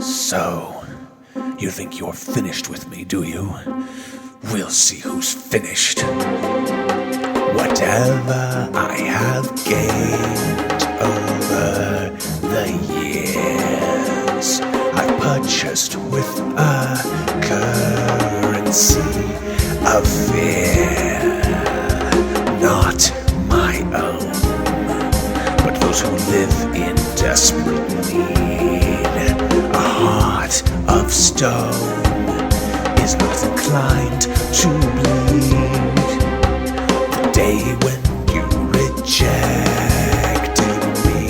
So, you think you're finished with me, do you? We'll see who's finished. Whatever I have gained over the years, I've purchased with a currency of fear. Not my own, but those who live in desperate need. A heart of stone is not inclined to bleed. The day when you rejected me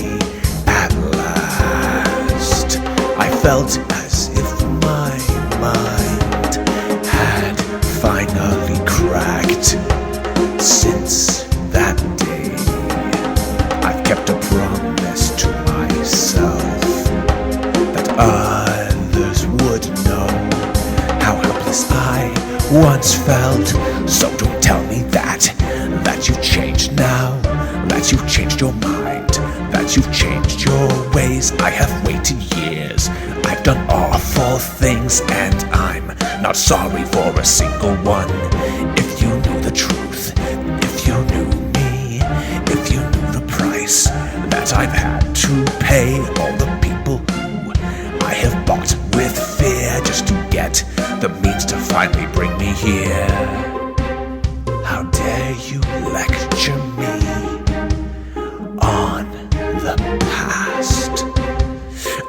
at last, I felt as if my mind had finally cracked. Since that day, I've kept a promise to myself that others would know how helpless I once felt. So don't tell me that you've changed now, that you've changed your mind, that you've changed your ways. I have waited years, I've done awful things, and I'm not sorry for a single one. If you knew the truth, if you knew me, if you knew the price that I've had to pay, all the people who I have bought with fear just to get the means to finally bring me here. How dare you lecture me on the past?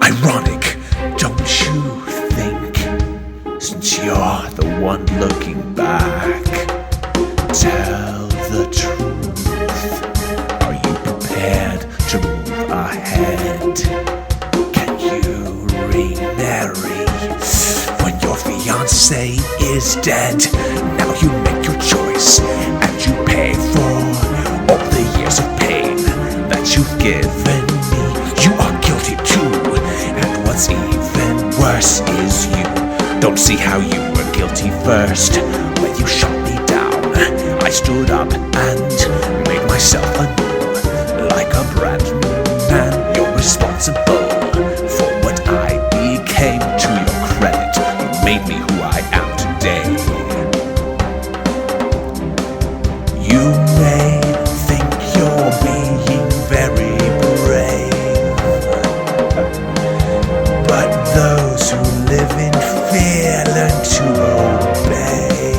Ironic, don't you think? Since you're the one looking back, tell the truth. Are you prepared to move ahead? Can you remarry when your fiancé is dead? Now you make your choice and you pay for all the years of pain that you've given me. You are guilty too, and what's even worse is you don't see how you were guilty first. When you shot me down, I stood up and made myself anew, like a brand new man. You're responsible for what I became. To your credit, you made me who I am today. You may think you're being very brave, but those who live in fear learn to obey.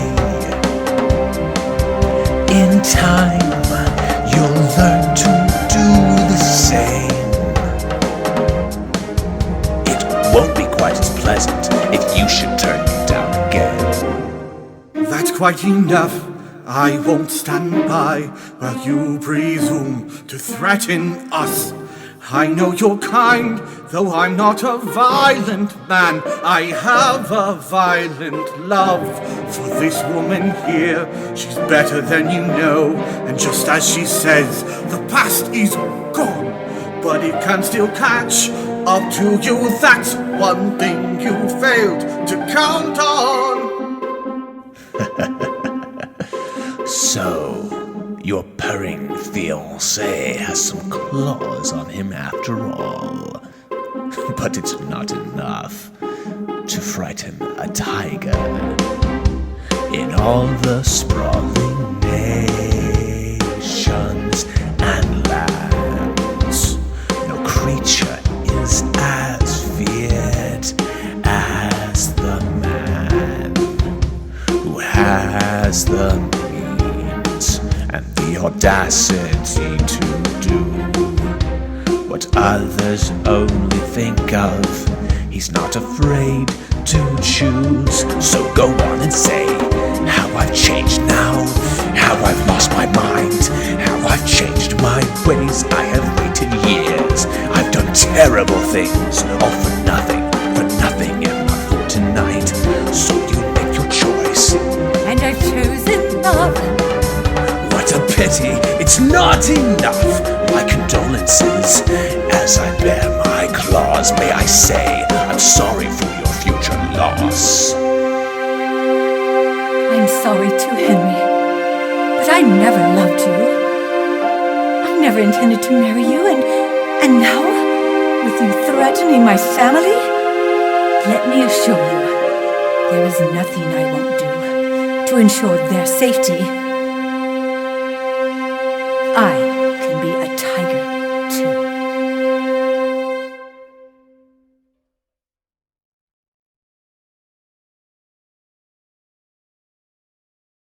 In time, you'll learn to do the same. It won't be quite as pleasant if you should turn me down again. That's quite enough. I won't stand by while you presume to threaten us. I know you're kind, though I'm not a violent man. I have a violent love for this woman here. She's better than you know, and just as she says, the past is gone, but it can still catch up to you. That's one thing you failed to count on. So, your purring fiancé has some claws on him after all. But it's not enough to frighten a tiger. In all the sprawling nations and lands, no creature is as feared as the man who has the means and the audacity to do what others only think of. He's not afraid to choose. So go on and say how I've changed now, how I've lost my mind, how I've changed my ways. I have waited years, I've done terrible things, all for nothing and not for tonight. So you make your choice, and I've chosen love. What a pity, it's not enough. My condolences as I bear my claws. May I say I'm sorry for your future loss. I'm sorry too, Henry, but I never loved you. I never intended to marry you, and now, with you threatening my family, Let me assure you, there is nothing I won't do to ensure their safety